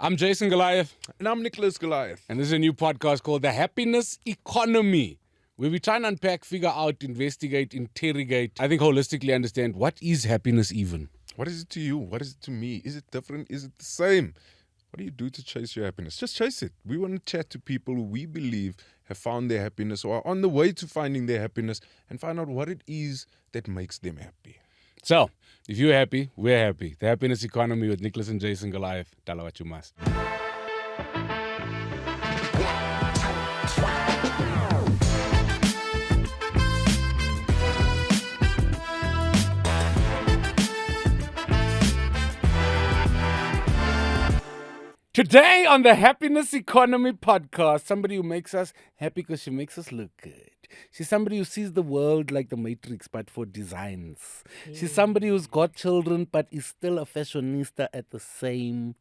I'm Jason Goliath, And I'm Nicholas Goliath. and this is a new podcast called The Happiness Economy, where we try and unpack, figure out, investigate, interrogate, I think holistically understand what is happiness even. What is it to you? What is it to me? Is it different? Is it the same? What do you do to chase your happiness? Just chase it. We want to chat to people who we believe have found their happiness or are on the way to finding their happiness and find out what it is that makes them happy. So, if you're happy, we're happy. The Happiness Economy with Nicholas and Jason Goliath. Tala what you must. Today on the Happiness Economy podcast, somebody who makes us happy because she makes us look good. She's somebody who sees the world like the Matrix, but for designs. She's somebody who's got children, but is still a fashionista at the same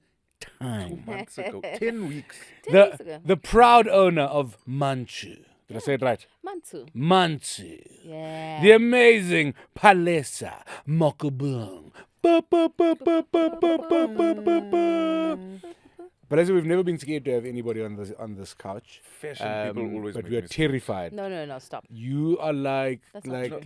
time. Months ago, 10 weeks. 10 weeks ago. The proud owner of Mantsho. Did I say it right? Mantsho. Mantsho. Yeah. The amazing Palesa Makubang. Ba, ba, ba, ba, ba, ba, ba, ba, ba, ba. Palesa, we've never been scared to have anybody on this couch. Fashion people always but make we are me terrified. No, stop. You are like That's not true.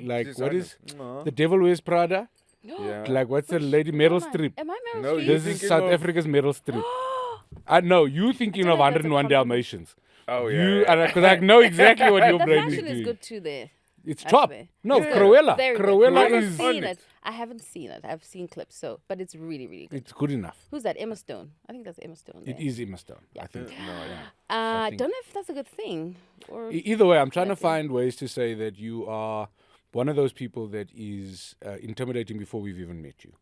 what is Designer. the devil wears Prada? Yeah. Like what's the lady Meryl Streep? Am I Meryl No, Streep? you This is thinking South of- Africa's Meryl Streep. No, you thinking I of don't know if that's a 101 compliment. Dalmatians. Oh, yeah. You yeah. because I know exactly what your The brain is fashion is doing. good too there. It's I top. swear. No, Yeah. Cruella. Very good. Cruella I haven't is. seen it. I haven't seen it. I've seen clips, but it's really, really good. It's good enough. Who's that? Emma Stone. I think that's Emma Stone. It there. is Emma Stone. I think. No, yeah. I I think- don't know if that's a good thing. Or Either way, I'm trying to Bless you. find ways to say that you are one of those people that is intimidating before we've even met you.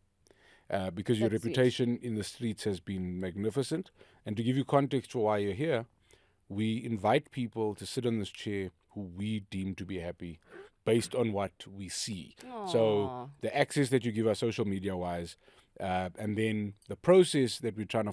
Because your That's sweet. reputation in the streets has been magnificent. And to give you context for why you're here, we invite people to sit on this chair who we deem to be happy based on what we see. So Aw. the access that you give us social media wise, and then the process that we're trying to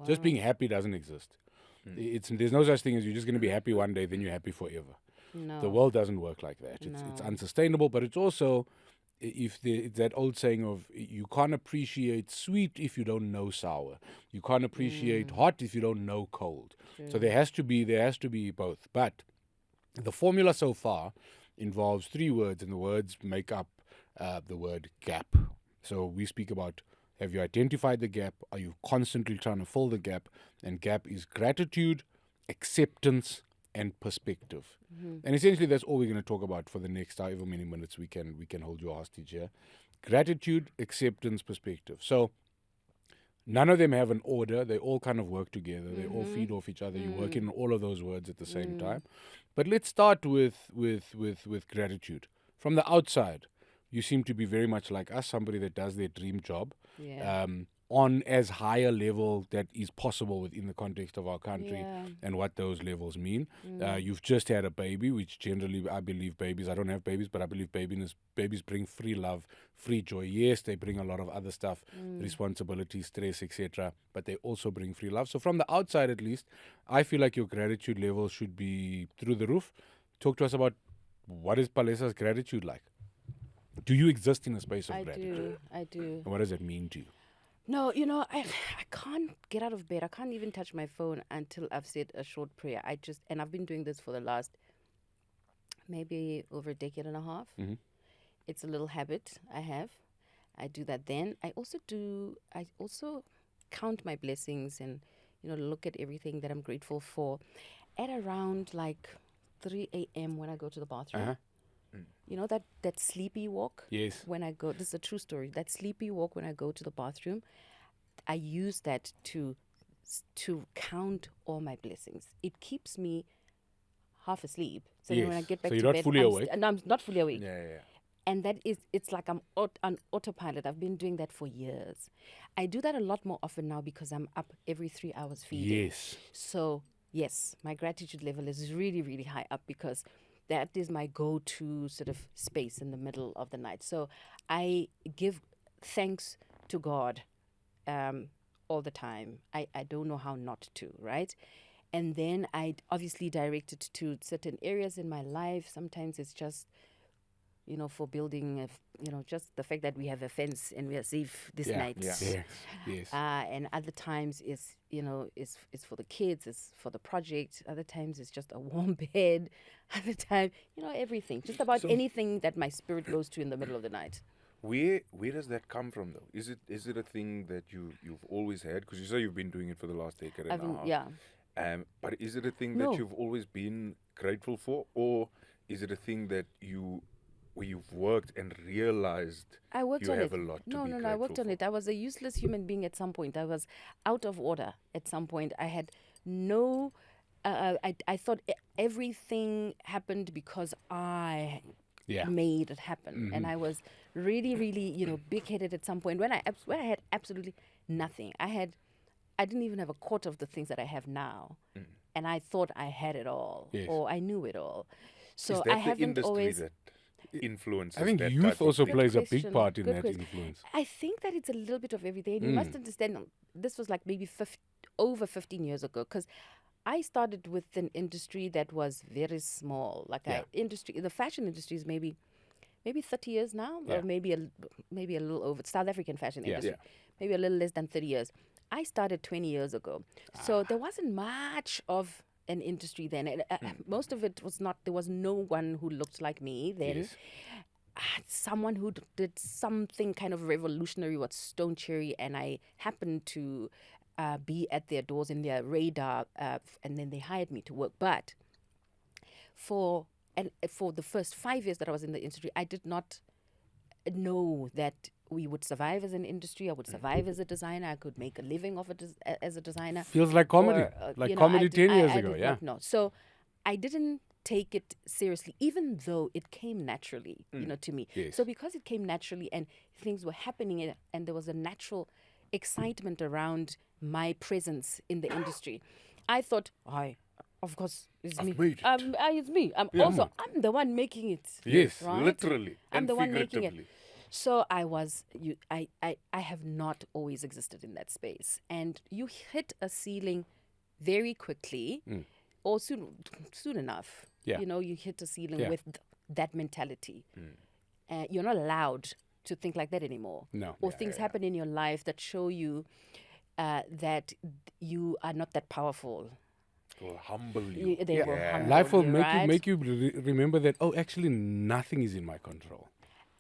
just being happy doesn't exist. There's no such thing as you're just going to be happy one day, then you're happy forever. No. The world doesn't work like that. It's No. unsustainable, but it's also it's that old saying of you can't appreciate sweet if you don't know sour. You can't appreciate hot if you don't know cold. So there has to be both. But the formula so far involves three words, and the words make up the word gap. So we speak about, have you identified the gap? Are you constantly trying to fill the gap? And gap is gratitude, acceptance, and perspective. And essentially that's all we're going to talk about for the next however many minutes we can hold you hostage here. Gratitude, acceptance, perspective. So none of them have an order. They all kind of work together. They all feed off each other. You work in all of those words at the same time. But let's start with gratitude. From the outside, you seem to be very much like us, somebody that does their dream job Yeah. on as high a level that is possible within the context of our country Yeah. and what those levels mean. You've just had a baby, which generally I believe babies, I don't have babies, but I believe babies bring free love, free joy. Yes, they bring a lot of other stuff, responsibility, stress, etc., but they also bring free love. So from the outside at least, I feel like your gratitude level should be through the roof. Talk to us about what is Palesa's gratitude like? Do you exist in a space of gratitude? I do. And what does that mean to you? No, I can't get out of bed. I can't even touch my phone until I've said a short prayer. And I've been doing this for the last maybe over a decade and a half. Mhm. It's a little habit I have. I do that then. I also count my blessings and look at everything that I'm grateful for. at around like 3 a.m. when I go to the bathroom. Uh-huh. You know that sleepy walk? Yes. When I go, this is a true story. That sleepy walk when I go to the bathroom, I use that to count all my blessings. It keeps me half asleep. So then when I Yes. get back So to you're not bed, fully awake? No, I'm not fully awake. Yeah. And it's like I'm on autopilot. I've been doing that for years. I do that a lot more often now because I'm up every 3 hours feeding. Yes. So yes, my gratitude level is really, really high up because that is my go-to sort of space in the middle of the night. So I give thanks to God all the time. I don't know how not to, right? And then I obviously direct it to certain areas in my life. Sometimes it's just, for building, just the fact that we have a fence and we are safe this night. Yes. Yes. And other times it's for the kids, it's for the project. Other times it's just a warm bed. Other time, everything. Just about anything that my spirit goes to in the middle of the night. Where does that come from though? Is it a thing that you've always had? Because you say you've been doing it for the last decade and a half. Yeah. But is it a thing No. that you've always been grateful for, or is it a thing that where you've worked and realized I worked you on have it. a lot to No, be no, grateful I worked on for? it. I was a useless human being at some point. I was out of order at some point. I had no. I thought everything happened because I Yeah. made it happen, and I was really, really, big-headed at some point when I had absolutely nothing. I didn't even have a quarter of the things that I have now, and I thought I had it all, Yes. or I knew it all. So Is I that the haven't industry always. that influences I think that youth type of also thing? plays a big question. part in Good that question. influence. I think that it's a little bit of everything. And you must understand, this was like maybe over 15 years ago, because I started with an industry that was very small. Like Yeah. the fashion industry is maybe 30 years now, Yeah. or maybe a little over. South African fashion Yeah. industry, Yeah. maybe a little less than 30 years. I started 20 years ago, so there wasn't much of an industry then. And, most of it was not. There was no one who looked like me then. Yes. Someone who did something kind of revolutionary with Stone Cherry, and I happened to be at their doors in their radar, and then they hired me to work. But for the first 5 years that I was in the industry, I did not know that we would survive as an industry. I would survive as a designer. I could make a living off it as a designer. Feels like comedy. Or, Like you know, comedy 10 years I ago, did yeah. not know. So I didn't take it seriously, even though it came naturally, to me. Yes. So because it came naturally and things were happening and there was a natural excitement around my presence in the industry, I thought, of course, it's I've me. made it. It's me. I'm the one making it. Yes. Right? Literally I'm and the one making it. figuratively. So I have not always existed in that space. And you hit a ceiling very quickly or soon enough. Yeah. You hit a ceiling Yeah. with that mentality. You're not allowed to think like that anymore. No. Or things happen in your life that show you that you are not that powerful. It will humble you. They will humble Life will you, right? make you remember that, actually nothing is in my control.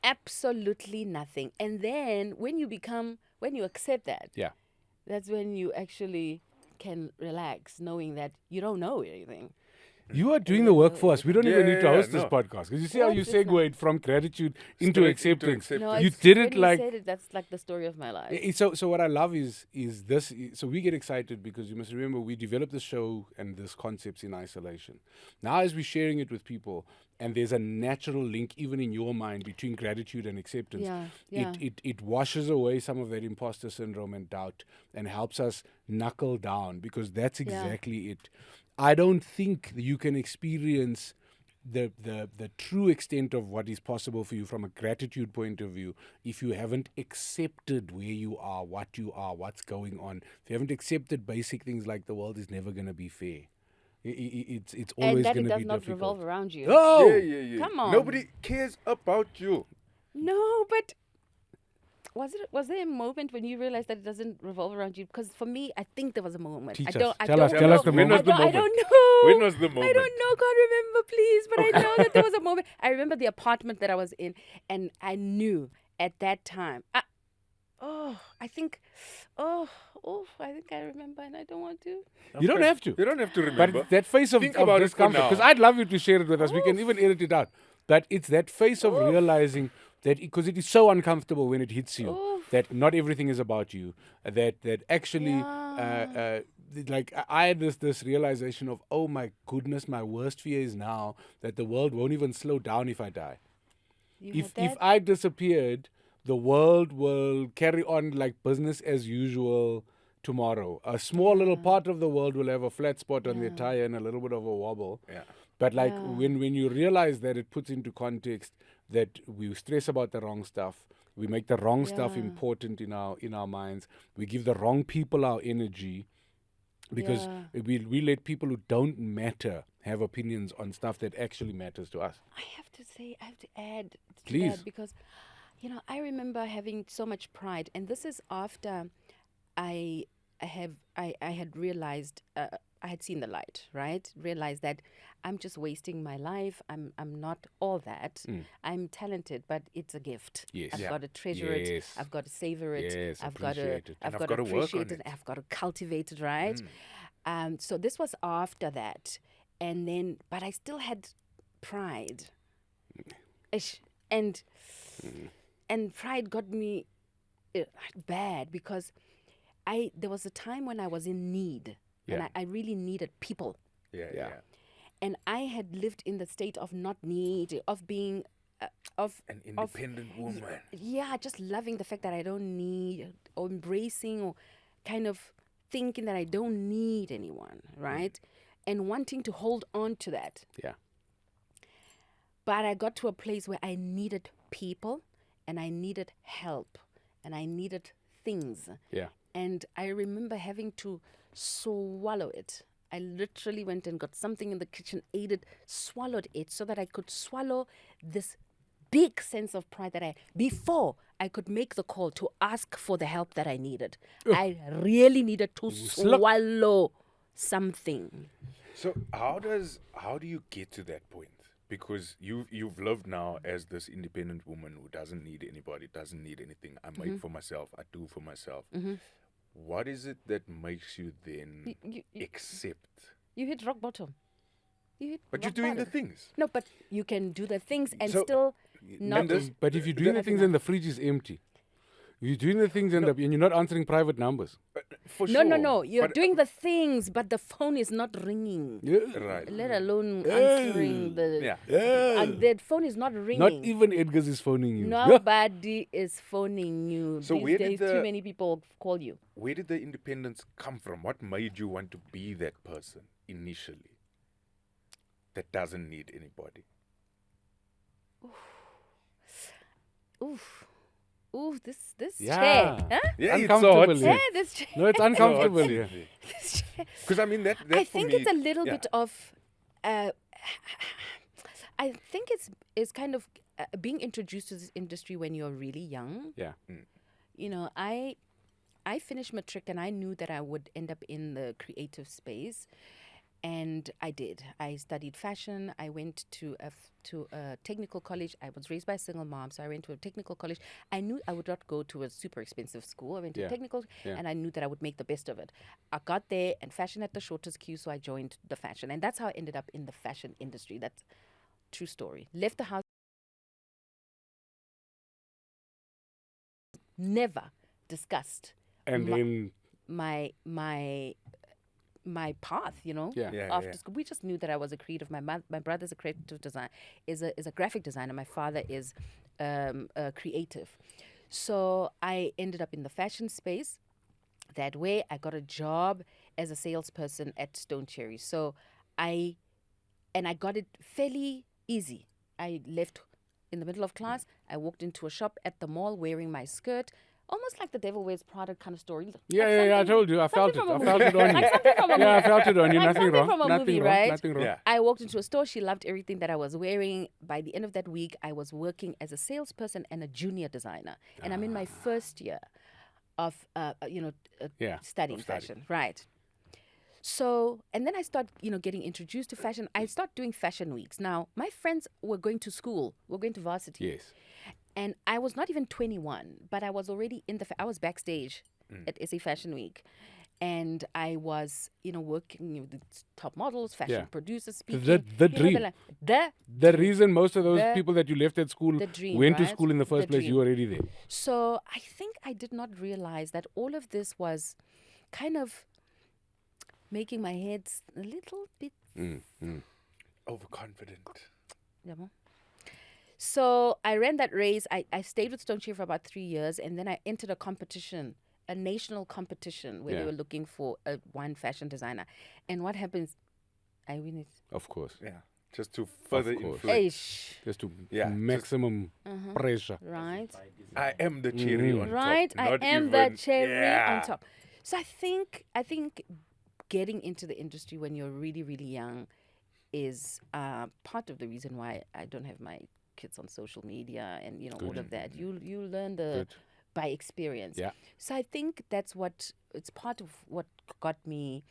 Absolutely nothing. And then when you accept that, Yeah. that's when you actually can relax, knowing that you don't know anything. You are doing the work for us. We don't even need to Yeah, host this no. podcast. Because you see how you Obviously. segued from gratitude into Straight into acceptance. acceptance. No, You it's- did when it you like said it, that's like the story of my life. So what I love is this. So we get excited because you must remember we developed the show and this concepts in isolation. Now as we're sharing it with people, and there's a natural link even in your mind between gratitude and acceptance. Yeah. It washes away some of that imposter syndrome and doubt and helps us knuckle down, because that's exactly it. I don't think you can experience the true extent of what is possible for you from a gratitude point of view if you haven't accepted where you are, what's going on. If you haven't accepted basic things like the world is never going to be fair. It's And always that going it to does be not difficult. revolve around you. Oh, Yeah. Come on. Nobody cares about you. No, but was there a moment when you realized that it doesn't revolve around you? Because for me, I think there was a moment. Teach I us. don't. I Tell don't us- know. tell us the When was moment. the I don't moment? know. When was the I moment? don't know. Can't remember, please. But I know that there was a moment. I remember the apartment that I was in, and I knew at that time. I think I remember, and I don't want to. You don't Okay. have to. You don't have to But remember. it's that face of Think about it for discomfort, because now. I'd love you to share it with us. We can even edit it out. But it's that face of realizing that, because it is so uncomfortable when it hits you, that not everything is about you. That actually, like I had this realization of, oh my goodness, my worst fear is now that the world won't even slow down if I die. You If had that? I disappeared, the world will carry on like business as usual tomorrow. A small little part of the world will have a flat spot on their tire and a little bit of a wobble. Yeah. But like when you realize that, it puts into context that we stress about the wrong stuff. We make the wrong stuff important in our minds. We give the wrong people our energy, because we let people who don't matter have opinions on stuff that actually matters to us. I have to add to Please. that, because, I remember having so much pride, and this is after I had realized, I had seen the light, right? Realized that I'm just wasting my life. I'm not all that. I'm talented, but it's a gift. Yes. I've Yeah. got to treasure it. Yes. I've got to savor it. Yes, I've got to appreciate it. I've And got to I've gotta work appreciate on it. it. I've got to cultivate it, right? So this was after that, and then, but I still had pride. Ish. And pride got me bad, because there was a time when I was in need, and Yeah. I really needed people, Yeah. and I had lived in the state of not need, of being of An independent woman. yeah, just loving the fact that I don't need, or embracing, or kind of thinking that I don't need anyone, right? And wanting to hold on to that. Yeah. But I got to a place where I needed people, and I needed help, and I needed things. Yeah. And I remember having to swallow it. I literally went and got something in the kitchen, ate it, swallowed it, so that I could swallow this big sense of pride that before I could make the call to ask for the help that I needed. I really needed to swallow something. So how do you get to that point? Because you've lived now as this independent woman who doesn't need anybody, doesn't need anything. I make for myself. I do for myself. What is it that makes you then You accept? hit rock bottom. But you're rock doing the bottom. things. No, but you can do the things and So- still not. And this- But if you're doing the things and the fridge is empty, if you're doing the things and you're not answering private numbers. For No, sure. no. You're But- doing the things, but the phone is not ringing. Yeah. Right. Let alone answering the. Yeah. The phone is not ringing. Not even Edgar's is phoning you. Nobody is phoning you. So These where did days, too many people call you. Where did the independence come from? What made you want to be that person initially that doesn't need anybody? Oof, this Yeah. chair. Huh? Yeah, it's Uncomfortable so here. Yeah, this chair. No, it's uncomfortable here. This chair. Because I mean that I for think me, it's a little yeah. bit of. I think it's kind of being introduced to this industry when you're really young. Yeah. I finished matric and I knew that I would end up in the creative space, and I did. I studied fashion. I went to a technical college. I was raised by a single mom, so I went to a technical college. I knew I would not go to a super expensive school. I went to Yeah. a technical, Yeah. and I knew that I would make the best of it. I got there, and fashion had the shortest queue, so I joined the fashion, and that's how I ended up in the fashion industry. That's true story. Left the house. Never discussed And then, my path, yeah. Yeah, after yeah. school. We just knew that I was a creative. My brother's a creative designer, is a graphic designer. My father is a creative. So I ended up in the fashion space. That way, I got a job as a salesperson at Stone Cherry. So I got it fairly easy. I left in the middle of class. I walked into a shop at the mall wearing my skirt. Almost like the Devil Wears Prada kind of story. Yeah, I told you. I felt it. something I from a felt it on you. Like something from a Yeah, I movie. felt it on you. Like Nothing something wrong. from a Nothing movie, wrong. right? Nothing wrong. Yeah. I walked into a store. She loved everything that I was wearing. By the end of that week, I was working as a salesperson and a junior designer. And I'm in my first year of, Yeah, studying of study. fashion. Right. So, and then I start, getting introduced to fashion. I start doing fashion weeks. Now, my friends were going to school. We're going to varsity. Yes. And I was not even 21, but I was already I was backstage at SA Fashion Week. And I was, working with top models, fashion producers, speaking. The dream. The reason most of those people that you left at school went to school in the first place, you were already there. So I think I did not realize that all of this was kind of making my head a little bit Overconfident. Yeah. So I ran that race. I stayed with Stone Chief for about 3 years, and then I entered a competition, a national competition where they were looking for one fashion designer. And what happens? I win it. Of course. Yeah. Just to further course. influence. Just to maximum pressure. Right. I am the cherry on top. Right. I not am even, the cherry on top. So I think getting into the industry when you're really, really young is part of the reason why I don't have my kids on social media and all of that. You learn by experience. Yeah. So I think it's part of what got me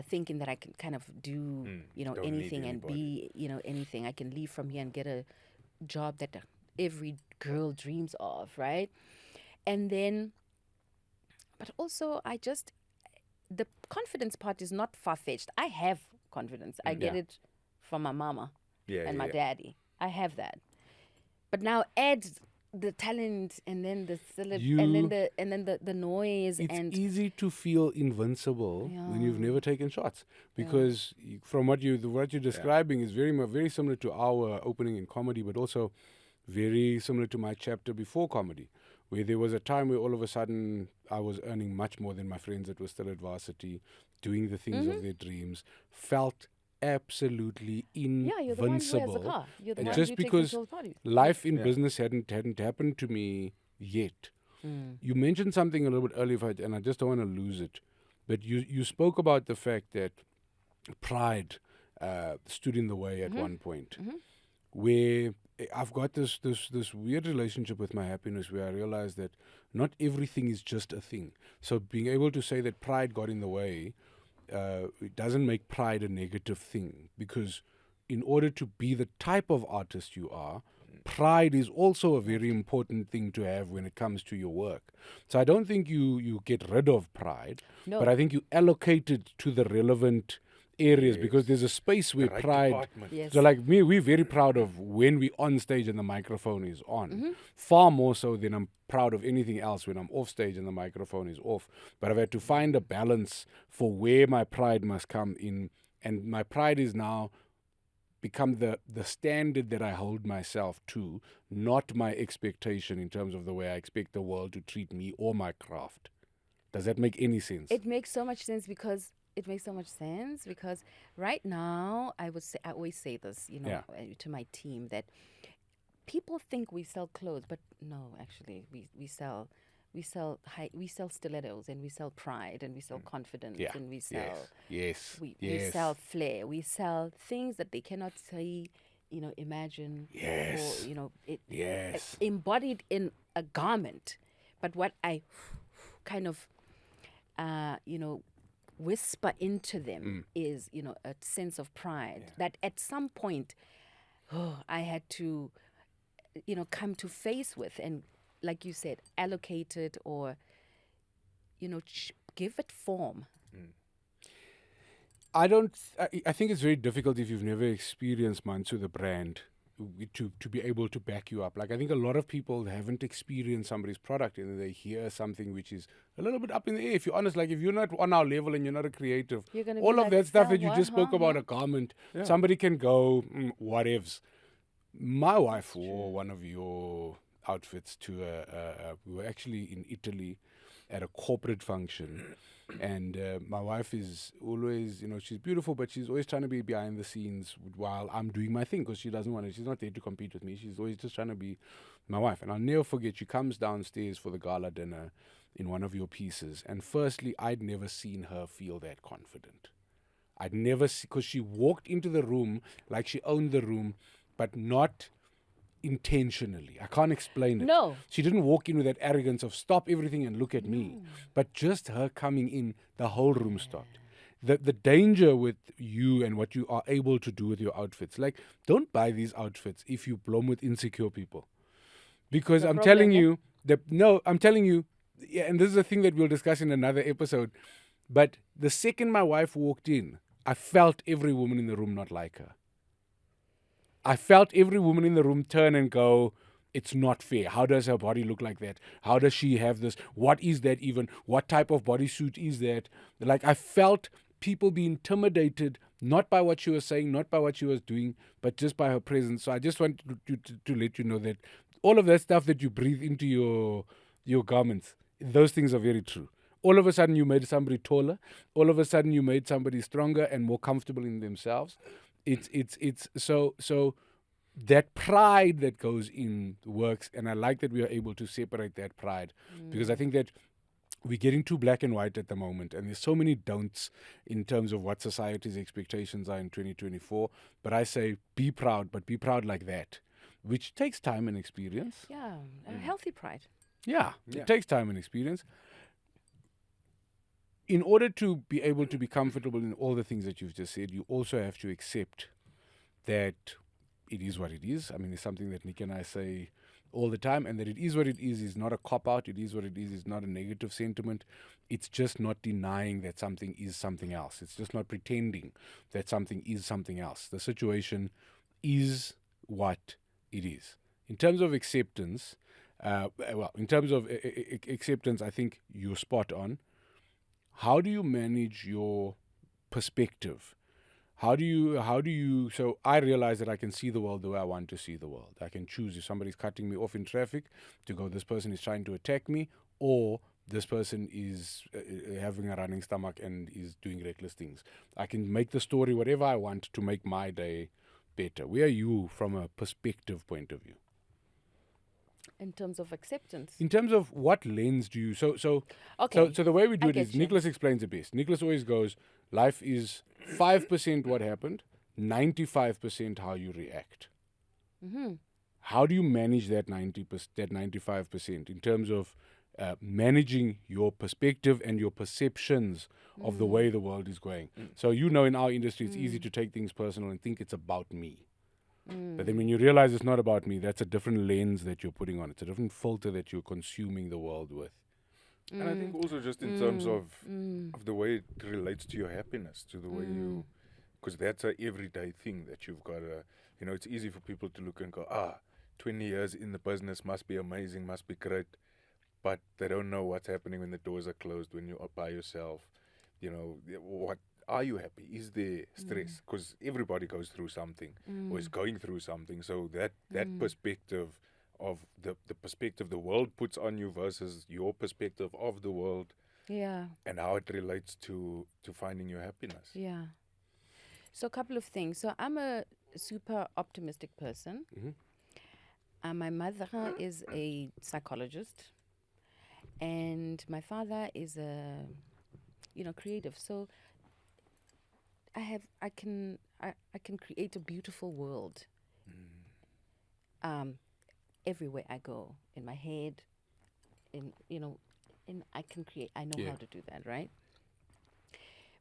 thinking that I can kind of do anything and be anything. I can leave from here and get a job that every girl dreams of, right? And then, but also the confidence part is not far-fetched. I have confidence. I get it from my mama and my daddy. I have that. But now add the talent and then the and then the noise. It's easy to feel invincible when you've never taken shots, because from what you're describing is very similar to our opening in comedy, but also very similar to my chapter before comedy, where there was a time where all of a sudden I was earning much more than my friends that were still at varsity, doing the things of their dreams, felt absolutely invincible. You're the one who has the car. You're the one just who because takes parties. life in business hadn't happened to me yet. You mentioned something a little bit earlier, and I just don't want to lose it. But you spoke about the fact that pride stood in the way at one point, where I've got this weird relationship with my happiness, where I realize that not everything is just a thing. So being able to say that pride got in the way, it doesn't make pride a negative thing, because in order to be the type of artist you are, pride is also a very important thing to have when it comes to your work. So I don't think you get rid of pride, but I think you allocate it to the relevant areas, because there's a space where pride. So like me, we're very proud of when we're on stage and the microphone is on, far more so than I'm proud of anything else when I'm off stage and the microphone is off. But I've had to find a balance for where my pride must come in, and my pride is now become the standard that I hold myself to, not my expectation in terms of the way I expect the world to treat me or my craft. Does that make any sense? It makes so much sense because right now I always say this, to my team, that people think we sell clothes, but no, actually we sell stilettos, and we sell pride, and we sell confidence, and we sell we sell flair, we sell things that they cannot say, imagine, or embodied in a garment. But what I kind of whisper into them is, a sense of pride that at some point I had to, come to face with, and like you said, allocate it, or, give it form. I think it's very difficult if you've never experienced Mantsho, the brand, to be able to back you up. Like, I think a lot of people haven't experienced somebody's product, and they hear something which is a little bit up in the air. If you're honest, like if you're not on our level and you're not a creative, all of that stuff that you just spoke about, a garment, somebody can go, whatevs. My wife wore one of your outfits to we were actually in Italy at a corporate function, and my wife is always, she's beautiful, but she's always trying to be behind the scenes while I'm doing my thing, because she doesn't want to, she's not there to compete with me, she's always just trying to be my wife. And I'll never forget, she comes downstairs for the gala dinner in one of your pieces, and firstly, I'd never seen her feel that confident. I'd never because she walked into the room like she owned the room, but not intentionally. I can't explain it. No. She didn't walk in with that arrogance of stop everything and look at me. But just her coming in, the whole room stopped. The danger with you and what you are able to do with your outfits. Like, don't buy these outfits if you blom with insecure people. Because The I'm problem, telling yeah? you I'm telling you, yeah, and this is a thing that we'll discuss in another episode. But the second my wife walked in, I felt every woman in the room not like her. I felt every woman in the room turn and go, it's not fair. How does her body look like that? How does she have this? What is that even? What type of bodysuit is that? Like, I felt people be intimidated, not by what she was saying, not by what she was doing, but just by her presence. So I just want to let you know that all of that stuff that you breathe into your garments, those things are very true. All of a sudden, you made somebody taller. All of a sudden, you made somebody stronger and more comfortable in themselves. It's so that pride that goes in works, and I like that we are able to separate that pride, because I think that we're getting too black and white at the moment, and there's so many don'ts in terms of what society's expectations are in 2024. But I say be proud, but be proud like that, which takes time and experience. Yeah, a healthy pride. Yeah, Yeah. it takes time and experience. In order to be able to be comfortable in all the things that you've just said, you also have to accept that it is what it is. I mean, it's something that Nick and I say all the time, and that it is what it is not a cop-out. It is what it is not a negative sentiment. It's just not denying that something is something else. It's just not pretending that something is something else. The situation is what it is. In terms of acceptance, acceptance, I think you're spot on. How do you manage your perspective? How do you so I realize that I can see the world the way I want to see the world. I can choose if somebody's cutting me off in traffic to go, this person is trying to attack me, or this person is having a running stomach and is doing reckless things. I can make the story whatever I want to make my day better. Where are you from a perspective point of view? In terms of acceptance. In terms of what lens do you Okay. so the way we do I it is get you. Nicholas explains it best. Nicholas always goes, life is 5% what happened, 95% how you react. Mm-hmm. How do you manage that 95% in terms of managing your perspective and your perceptions of the way the world is going? So in our industry, it's easy to take things personal and think it's about me. But then when you realize it's not about me, that's a different lens that you're putting on. It's a different filter that you're consuming the world with. And I think also just in terms of the way it relates to your happiness, to the way you, because that's a everyday thing that you've got to, it's easy for people to look and go, 20 years in the business must be amazing, must be great, but they don't know what's happening when the doors are closed, when you're by yourself. What are you happy? Is there stress? Because everybody goes through something or is going through something. So that perspective of the perspective the world puts on you versus your perspective of the world, Yeah. and how it relates to finding your happiness. Yeah. So a couple of things. So I'm a super optimistic person. My mother is a psychologist, and my father is a creative. So I can create a beautiful world everywhere I go, in my head, I can create. I know how to do that, right?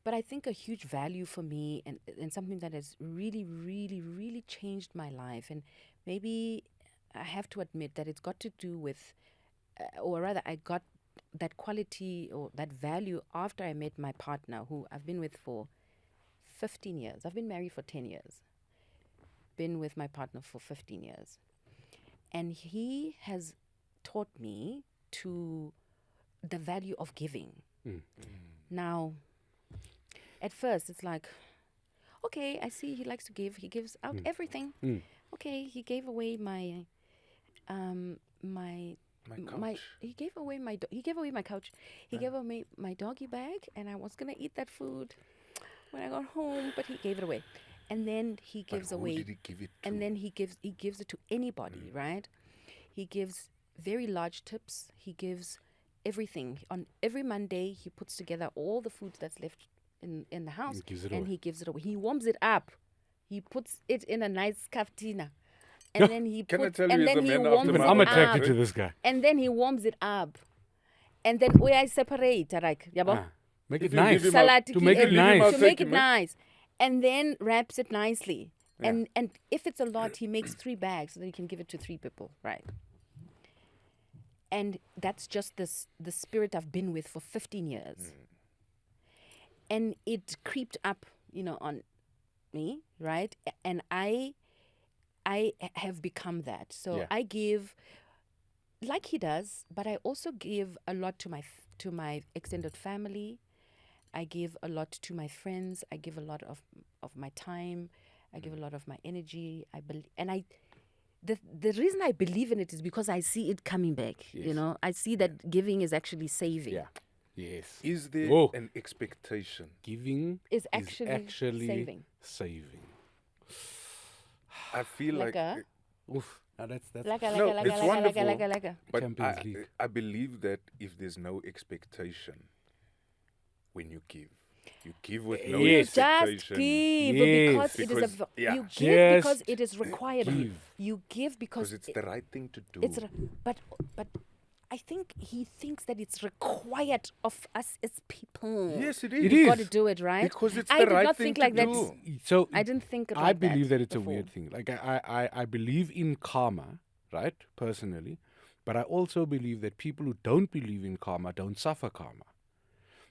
But I think a huge value for me, and something that has really, really, really changed my life, and maybe I have to admit that it's got to do with, or rather, I got that quality or that value after I met my partner, who I've been with for 15 years. I've been married for 10 years. Been with my partner for 15 years. And he has taught me the value of giving. Now, at first, it's like, okay, I see he likes to give. He gives out everything. Okay, he gave away my couch. he gave away my couch. He gave away my doggy bag, and I was gonna eat that food when I got home, but he gave it away. And then he gives But who away, did he give it to? and then he gives it to anybody, right? He gives very large tips. He gives everything. On every Monday, he puts together all the food that's left in the house, and he gives it away. He warms it up. He puts it in a nice caftina, and then he Can I puts, tell you, and he's then a he man after warms my it own I'm heart, attracted up, to this guy. and then he warms it up, and then I separate, like, yabo? Make If it you nice. give him Salad To make it leave him nice. out, to take make it him, eh? nice, and then wraps it nicely. And if it's a lot, he makes 3 bags so that he can give it to 3 people, right? And that's just the spirit I've been with for 15 years. And it creeped up, on me, right? And I have become that. So Yeah. I give like he does, but I also give a lot to my extended family. I give a lot to my friends. I give a lot of my time. I give a lot of my energy. The reason I believe in it is because I see it coming back. Yes. I see that giving is actually saving. Yeah. Yes. Is there Oh. an expectation? Giving Is actually saving. I feel Like like, Oof. Now that's No, it's wonderful. But Champions League. I believe that if there's no expectation when you give with no you expectation. just give Yes. because it is Because, yeah. you give because Just it is required of you. give. You give because Because it's the right thing to do. but I think he thinks that it's required of us as people. Yes, it It is. We've is. got to do it, right? Because it's I the did right not thing think to like that. do. So I didn't think it I like believe that it's before. a weird thing. Like I believe in karma, right? Personally, but I also believe that people who don't believe in karma don't suffer karma.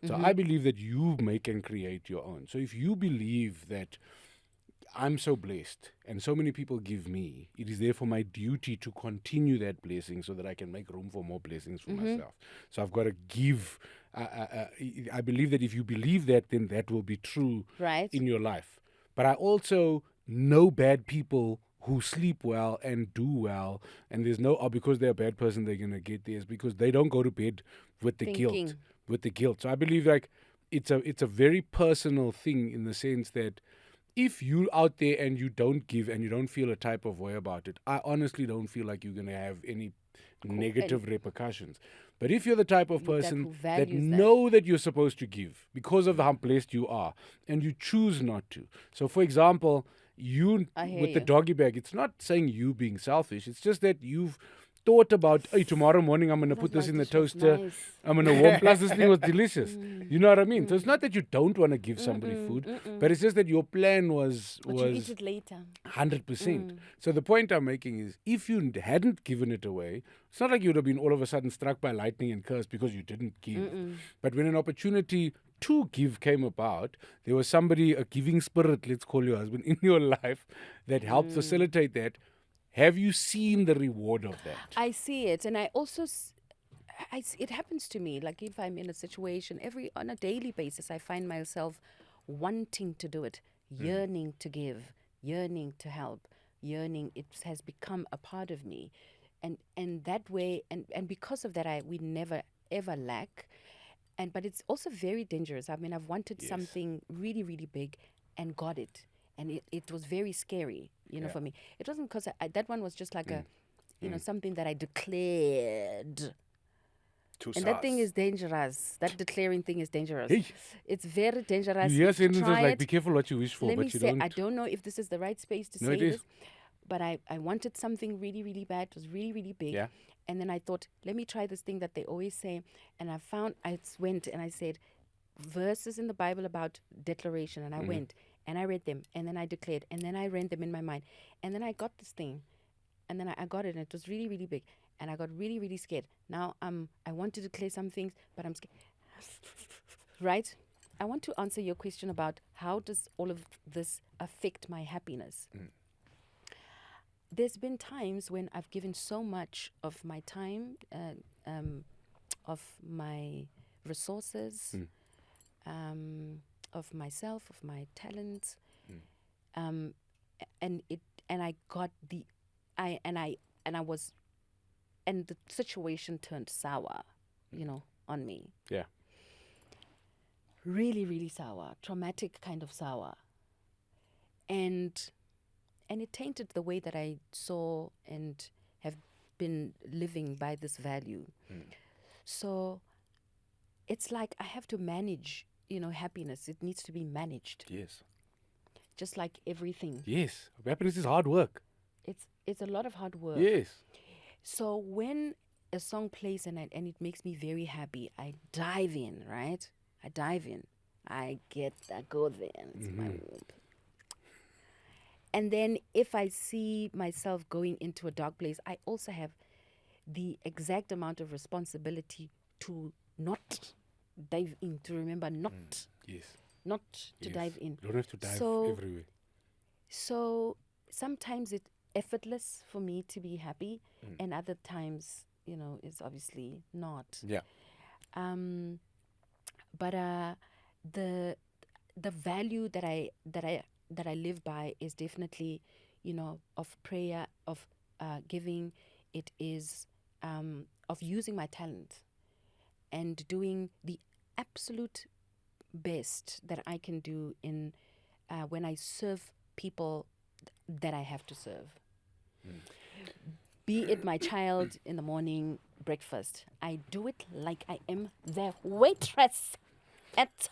So I believe that you make and create your own. So if you believe that I'm so blessed and so many people give me, it is therefore my duty to continue that blessing so that I can make room for more blessings for myself. So I've got to give. I believe that if you believe that, then that will be true Right. in your life. But I also know bad people who sleep well and do well, and there's no, because they're a bad person, they're going to get theirs because they don't go to bed with the guilt. Thinking. With the guilt. So I believe like it's a very personal thing in the sense that if you out there and you don't give and you don't feel a type of way about it, I honestly don't feel like you're going to have any negative repercussions. But if you're the type of That person who that values that. know that you're supposed to give because of how blessed you are and you choose not to. So for example, you I hear with the you. doggy bag, it's not saying you being selfish. It's just that you've thought about, hey, tomorrow morning I'm going to put this in the dish was toaster. nice. I'm going to warm. Plus, this thing was delicious. You know what I mean? So it's not that you don't want to give somebody food, but it's just that your plan was But you eat it later. 100%. So the point I'm making is, if you hadn't given it away, it's not like you would have been all of a sudden struck by lightning and cursed because you didn't give. But when an opportunity to give came about, there was somebody, a giving spirit, let's call your husband, in your life that helped facilitate that. Have you seen the reward of that? I see it, and I also, it happens to me. Like if I'm in a situation, on a daily basis, I find myself wanting to do it, yearning to give, yearning to help, yearning. It has become a part of me, and that way, and because of that, we never ever lack. But it's also very dangerous. I mean, I've wanted something really, really big, and got it. And it was very scary, for me. It wasn't because that one was just like something that I declared. And that thing is dangerous. That declaring thing is dangerous. Hey. It's very dangerous. You hear If you sentences try like, it, be careful what you wish for, let me but you say, don't. I don't know if this is the right space to No, say it is. this, but I wanted something really, really bad. It was really, really big. Yeah. And then I thought, let me try this thing that they always say. And I went and I said, verses in the Bible about declaration. And I went and I read them. And then I declared. And then I read them in my mind. And then I got this thing. And then I got it. And it was really, really big. And I got really, really scared. Now I want to declare some things, but I'm scared. Right? I want to answer your question about how does all of this affect my happiness. There's been times when I've given so much of my time, of my resources, of myself, of my talents, and I got and the situation turned sour, on me. Yeah. Really, really sour, traumatic kind of sour, and it tainted the way that I saw and have been living by this value. So it's like I have to manage, happiness. It needs to be managed. Yes. Just like everything. Yes. Happiness is hard work. It's a lot of hard work. Yes. So when a song plays and it makes me very happy, I dive in, right? I dive in. I go there. It's my whoop. And then if I see myself going into a dark place, I also have the exact amount of responsibility to not dive in, to remember not Yes. not to Yes. dive in. You don't have to dive So- everywhere. So sometimes it's effortless for me to be happy, and other times, it's obviously not. Yeah. But the value that I live by is definitely, of prayer, of giving. It is of using my talent and doing the absolute best that I can do in when I serve people that I have to serve. Be it my child in the morning breakfast, I do it like I am the waitress at.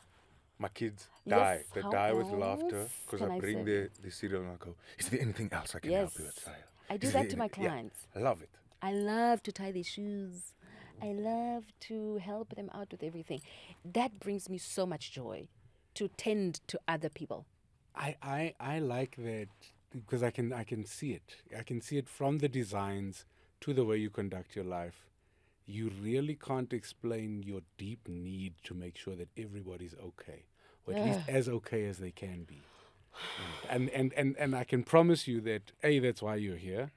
My kids Yes, die. They how die with laughter else because can I I bring serve the cereal and I go, is there anything else I can help you with, Yes, Saya? I do Is that there to my anything-" Yeah, clients. I love it. I love to tie their shoes. I love to help them out with everything. That brings me so much joy, to tend to other people. I like that because I can see it. I can see it from the designs to the way you conduct your life. You really can't explain your deep need to make sure that everybody's okay, or at least as okay as they can be. And I can promise you that that's why you're here,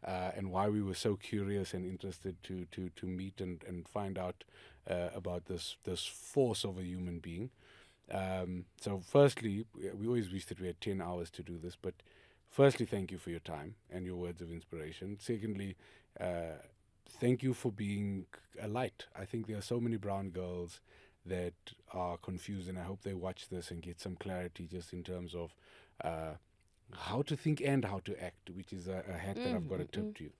and why we were so curious and interested to meet and find out about this force of a human being. So firstly, we always wish that we had 10 hours to do this, but firstly, thank you for your time and your words of inspiration. Secondly, thank you for being a light. I think there are so many brown girls that are confused, and I hope they watch this and get some clarity just in terms of how to think and how to act, which is a hat that I've got to tip to you.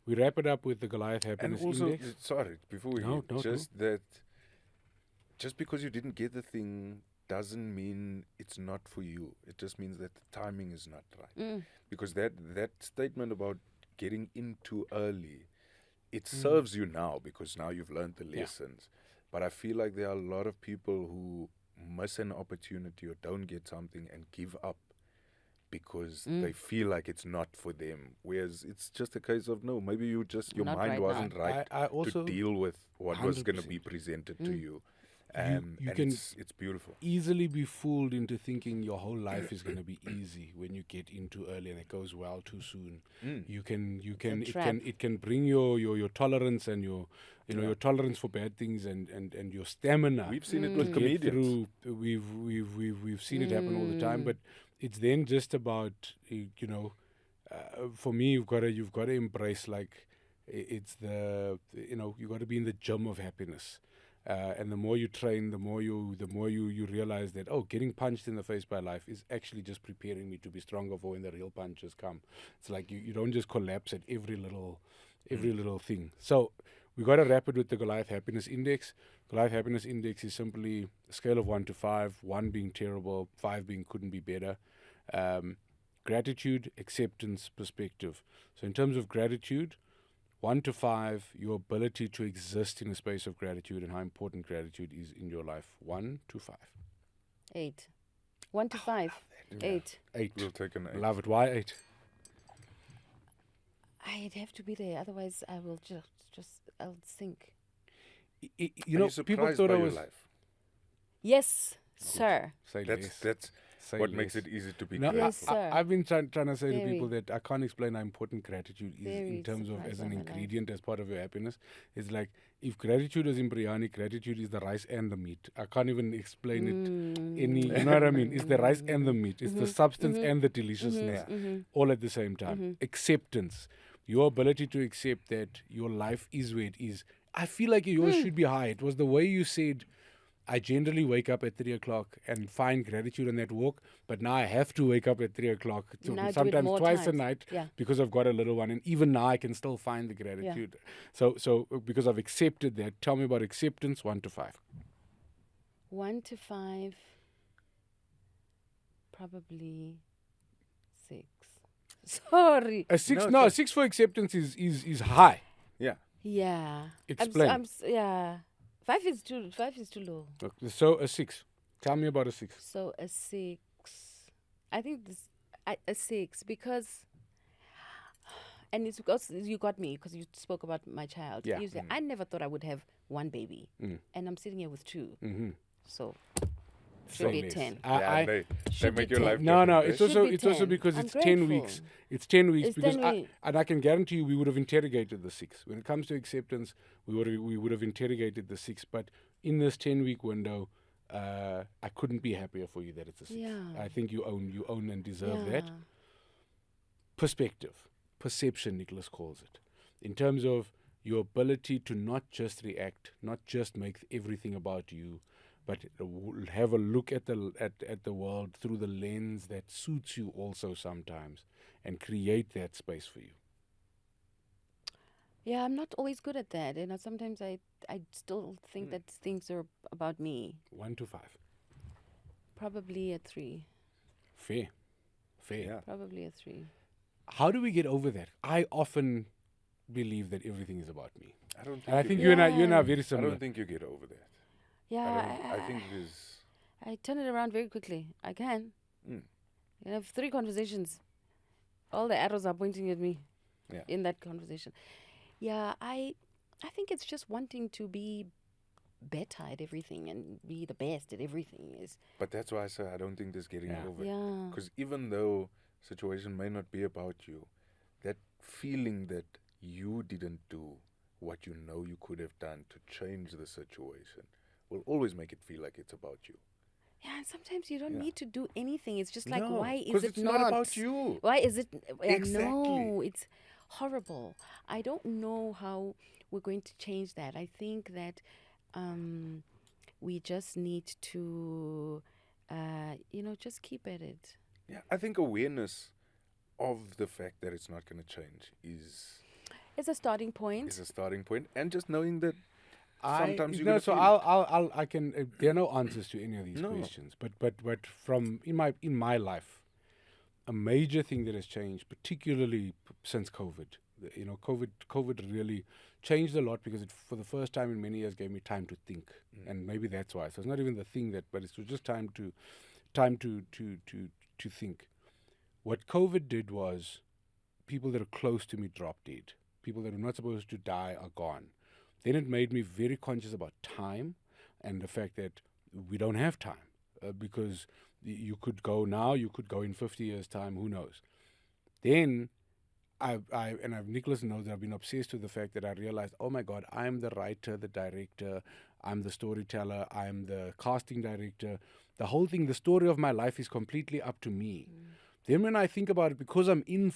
We wrap it up with the Goliath And Happiness also, Index. sorry, before we No, leave, just because you didn't get the thing doesn't mean it's not for you. It just means that the timing is not right. Because that statement about getting in too early, it serves you now because now you've learned the lessons. But I feel like there are a lot of people who miss an opportunity or don't get something and give up because they feel like it's not for them. Whereas it's just a case of, no, maybe your Not mind right wasn't now. right I also to deal with what was going to 100%. be presented to you. You And can it's beautiful. easily be fooled into thinking your whole life is going to be easy when you get in too early and it goes well too soon. It can bring your tolerance and your tolerance for bad things and your stamina. We've seen it to with get comedians. through. We've seen it happen all the time, but it's then just about for me you've got to embrace, like, it's you got to be in the gym of happiness. And the more you train, the more you realize that, getting punched in the face by life is actually just preparing me to be stronger for when the real punches come. It's like you don't just collapse at every little thing. So we got to wrap it with the Goliath Happiness Index. Goliath Happiness Index is simply a scale of 1 to 5, 1 being terrible, 5 being couldn't be better. Gratitude, acceptance, perspective. So in terms of gratitude, 1 to 5, your ability to exist in a space of gratitude and how important gratitude is in your life. 1 to 5. 8. 1 to 5. 8. 8. We'll take an 8. Love it. Why 8? I'd have to be there, otherwise I will I'll sink. Are People surprised thought by I your was. Yes, life? sir. Say less. That's Say what less. makes it easy to be No, grateful. Yes, sir. I've been trying to say to people Very. that I can't explain how important gratitude is Very in terms of surprised as by an my life. ingredient, as part of your happiness. It's like if gratitude was in biryani, gratitude is the rice and the meat. I can't even explain it any. You know what I mean? It's the rice and the meat. It's the substance and the deliciousness all at the same time. Acceptance. Your ability to accept that your life is where it is. I feel like yours should be high. It was the way you said, I generally wake up at 3 o'clock and find gratitude on that walk, but now I have to wake up at 3 o'clock, Now do it sometimes more twice a times. night, Yeah. because I've got a little one. And even now I can still find the gratitude. So because I've accepted that, tell me about acceptance, 1 to 5. 1 to 5, probably 6. Sorry. A 6, No, a it's 6 for acceptance is high. Yeah. Yeah. Explain. Yeah. 5 is too low. Okay, so a 6. Tell me about a 6. So a 6. I think a 6, because And it's because you got me, because you spoke about my child. Yeah. You said, I never thought I would have one baby. And I'm sitting here with two. So, should be Same is. 10. They Should make be your 10. life No, different, eh? it's also be it's also 10. because I'm it's 10 grateful. weeks. It's 10 weeks It's because 10 weeks. and I can guarantee you we would have interrogated the 6. When it comes to acceptance, we would have interrogated the 6. But in this 10-week window, I couldn't be happier for you that it's a 6. Yeah. I think you own and deserve Yeah. that. Perspective, perception, Nicholas calls it, in terms of your ability to not just react, not just make everything about you, but have a look at the world through the lens that suits you also sometimes, and create that space for you. Yeah, I'm not always good at that. You know, sometimes I still think that things are about me. 1 to 5. Probably a 3. Fair. Yeah. Probably a 3. How do we get over that? I often believe that everything is about me. I don't think And I you think get- you and I are very I similar. don't think you get over that. Yeah, I think there's. I turn it around very quickly. I can. I have 3 conversations. All the arrows are pointing at me. Yeah. In that conversation. Yeah, I think it's just wanting to be better at everything and be the best at everything is. But that's why I say I don't think there's getting Yeah. over it. Yeah. Because even though situation may not be about you, that feeling that you didn't do what you know you could have done to change the situation will always make it feel like it's about you. Yeah, and sometimes you don't Yeah. need to do anything. It's just like, No, why is 'cause it it's not about you. Why is it? Exactly. No, it's horrible. I don't know how we're going to change that. I think that we just need to, just keep at it. Yeah, I think awareness of the fact that it's not going to change is It's a starting point. a starting point, and just knowing that sometimes you're no, gonna so feel I can. There are no answers to any of these No. questions, but from in my life, a major thing that has changed, particularly since COVID. COVID really changed a lot because it, for the first time in many years, gave me time to think, and maybe that's why. So it's not even the thing that, but it was just time to think. What COVID did was, people that are close to me dropped dead. People that are not supposed to die are gone. Then it made me very conscious about time and the fact that we don't have time, because you could go now, you could go in 50 years' time, who knows. Then Nicholas knows that I've been obsessed with the fact that I realized, oh my God, I'm the writer, the director, I'm the storyteller, I'm the casting director. The whole thing, the story of my life is completely up to me. Then when I think about it, because I'm in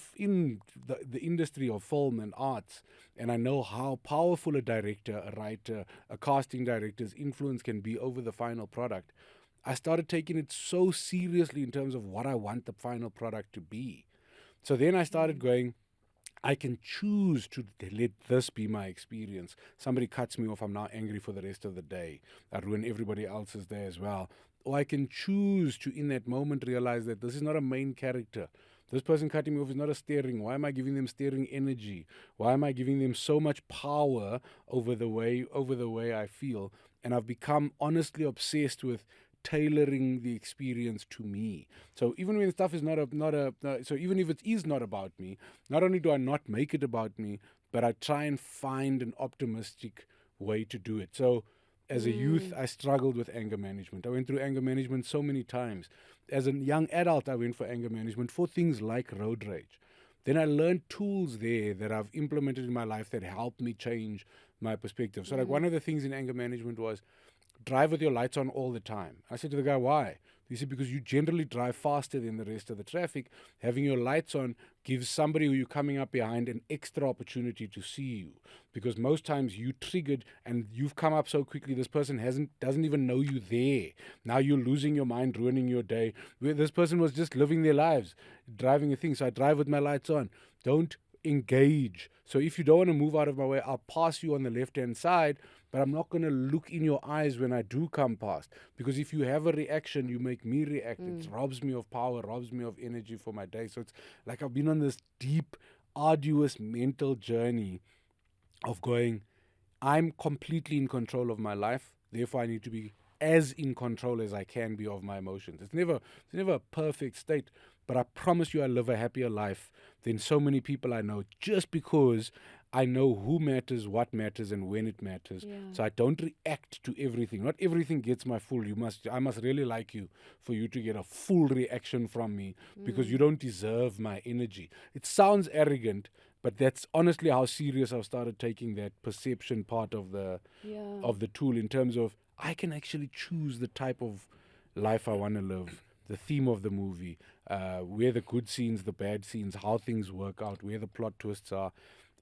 the industry of film and arts, and I know how powerful a director, a writer, a casting director's influence can be over the final product, I started taking it so seriously in terms of what I want the final product to be. So then I started going, I can choose to let this be my experience. Somebody cuts me off, I'm now angry for the rest of the day. I ruin everybody else's day as well. Or I can choose to, in that moment, realize that this is not a main character. This person cutting me off is not a steering. Why am I giving them steering energy? Why am I giving them so much power over the way I feel? And I've become honestly obsessed with tailoring the experience to me. So even when stuff is so even if it is not about me, not only do I not make it about me, but I try and find an optimistic way to do it. So as a youth, I struggled with anger management. I went through anger management so many times. As a young adult, I went for anger management for things like road rage. Then I learned tools there that I've implemented in my life that helped me change my perspective. So like one of the things in anger management was drive with your lights on all the time. I said to the guy, why? He said, because you generally drive faster than the rest of the traffic. Having your lights on gives somebody who you're coming up behind an extra opportunity to see you. Because most times you triggered and you've come up so quickly, this person doesn't even know you there. Now you're losing your mind, ruining your day. Where this person was just living their lives, driving a thing. So I drive with my lights on. Don't engage. So if you don't want to move out of my way, I'll pass you on the left-hand side, but I'm not going to look in your eyes when I do come past. Because if you have a reaction, you make me react. It robs me of power, robs me of energy for my day. So it's like I've been on this deep, arduous mental journey of going, I'm completely in control of my life. Therefore, I need to be as in control as I can be of my emotions. It's never a perfect state, but I promise you I live a happier life than so many people I know, just because I know who matters, what matters, and when it matters. Yeah. So I don't react to everything. Not everything gets my full. I must really like you for you to get a full reaction from me, because you don't deserve my energy. It sounds arrogant, but that's honestly how serious I've started taking that perception part of the tool, in terms of I can actually choose the type of life I want to live, the theme of the movie, where the good scenes, the bad scenes, how things work out, where the plot twists are.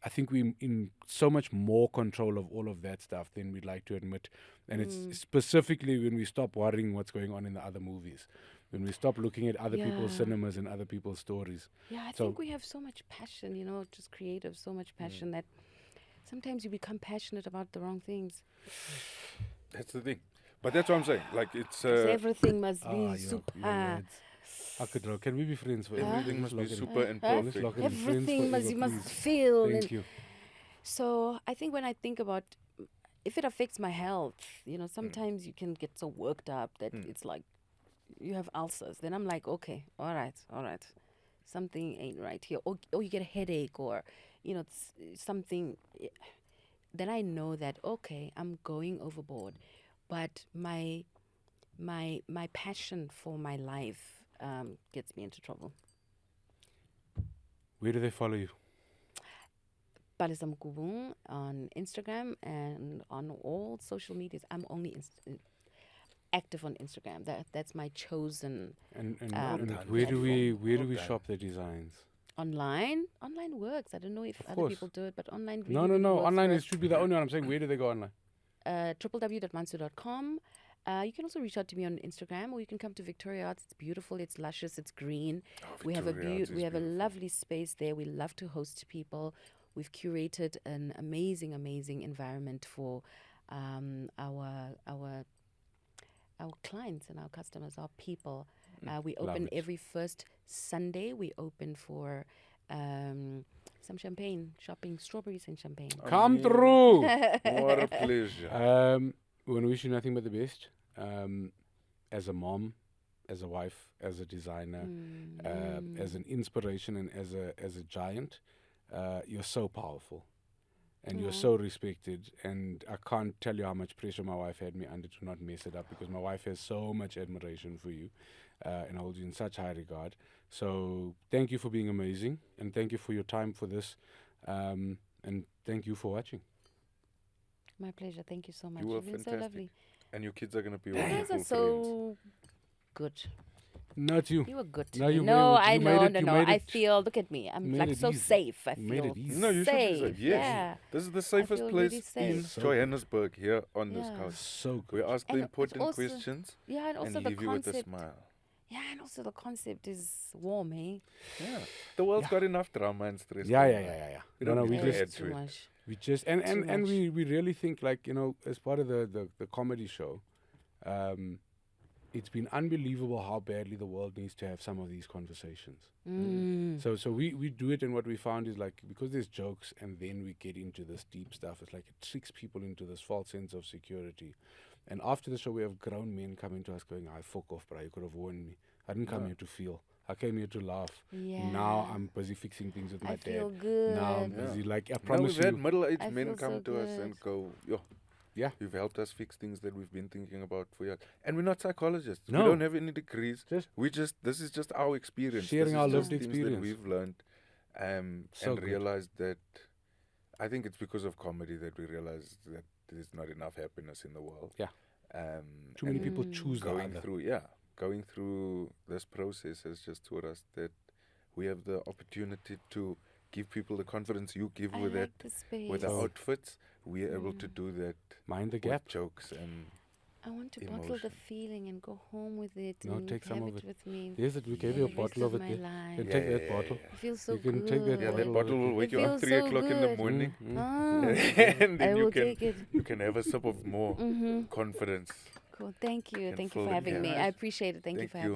I think we're in so much more control of all of that stuff than we'd like to admit. And it's specifically when we stop worrying what's going on in the other movies, when we stop looking at other people's cinemas and other people's stories. Yeah, I So- think we have so much passion, just creative, so much passion that sometimes you become passionate about the wrong things. That's the thing. But that's what I'm saying. Like, it's... 'Cause everything must be your super. words. Akadro, can we be friends forever? everything Let's must be lock it in. super and Huh? Let's perfect. lock it in. Friends Everything must, you forever, must please. feel. Thank and you. So I think when I think about if it affects my health, sometimes you can get so worked up that it's like you have ulcers. Then I'm like, okay, all right. Something ain't right here. Or you get a headache or, something. Then I know that, okay, I'm going overboard. But my passion for my life gets me into trouble. Where do they follow you? Palesa Makubang on Instagram and on all social medias. I'm only active on Instagram. That's my chosen And done. where do we Well done. shop the designs? online. Online works. I don't know if Of other course. people do it, but online really, No. really works Online for it should be the only one. I'm saying, where do they go online? www.mantsho.com. You can also reach out to me on Instagram, or you can come to Victoria Arts. It's beautiful. It's luscious. It's green. We have Victoria Arts is we have a beautiful. lovely space there. We love to host people. We've curated an amazing, amazing environment for our clients and our customers, our people. We open it. every first Sunday. We open for some champagne, shopping strawberries and champagne. Come through. What a pleasure. We want to wish you nothing but the best. As a mom, as a wife, as a designer, as an inspiration, and as a giant, you're so powerful, and you're so respected. And I can't tell you how much pressure my wife had me under to not mess it up, because my wife has so much admiration for you, and holds you in such high regard. So thank you for being amazing, and thank you for your time for this, and thank you for watching. My pleasure. Thank you so much. You were You've been so fantastic. lovely. And your kids are going to be You guys wonderful are friends. so good. Not you. You were good to No, me. you No, made it- I you know. made it- No, you no. made I it- feel. Look at me. I'm made like it so easy. safe. I You made feel it easy. No, you should be safe. safe. Yes. Yeah. This is the safest feel place really in safe. So Johannesburg here on this Yeah. couch. So good. We ask the And it important also- questions Yeah, and also and the leave you with a concept. smile. Yeah, and also the concept is warm, eh? Yeah. The world's Yeah. got enough drama and stress. Yeah. going on. No, We don't no, need we to There's add just, to too it. much. and much. we really think, like, as part of the comedy show, it's been unbelievable how badly the world needs to have some of these conversations. So we do it, and what we found is, like, because there's jokes and then we get into this deep stuff, it's like it tricks people into this false sense of security. And after the show, we have grown men coming to us going, "I fuck off, bro. You could have warned me. I didn't come here to feel. I came here to laugh. Yeah. Now I'm busy fixing things with my I dad. feel good. Now I'm Yeah. busy. Like, I Now promise we've had you." middle-aged I men feel come so to us and good. go, yo, Yeah. you've helped us fix things that we've been thinking about for years. And we're not psychologists. No. We don't have any degrees. Just This is just our experience. sharing This is our just lived things experience. that we've learned So and good. realized that, I think it's because of comedy that we realized that there's not enough happiness in the world. Yeah. Too and many people choose the going other. through this process has just taught us that we have the opportunity to give people the confidence you give I with like that, the space. with the Oh. outfits. We are able to do that Mind the with gap. jokes and I want to bottle emotion. the feeling and go home with it No, and take some have of it. with me. Yes, we gave for you a the bottle rest of it my there. life. You Yeah, take yeah, that yeah, bottle. yeah. It feels so You can good. take that yeah, that bottle bottle will It wake you up feels 3 so o'clock in the good. morning, Ah, and I then will take it. you can have a sip of more confidence. Cool. Thank you. And Thank you fill for it having in. me. Yeah. I appreciate it. Thank you Thank for you. having me.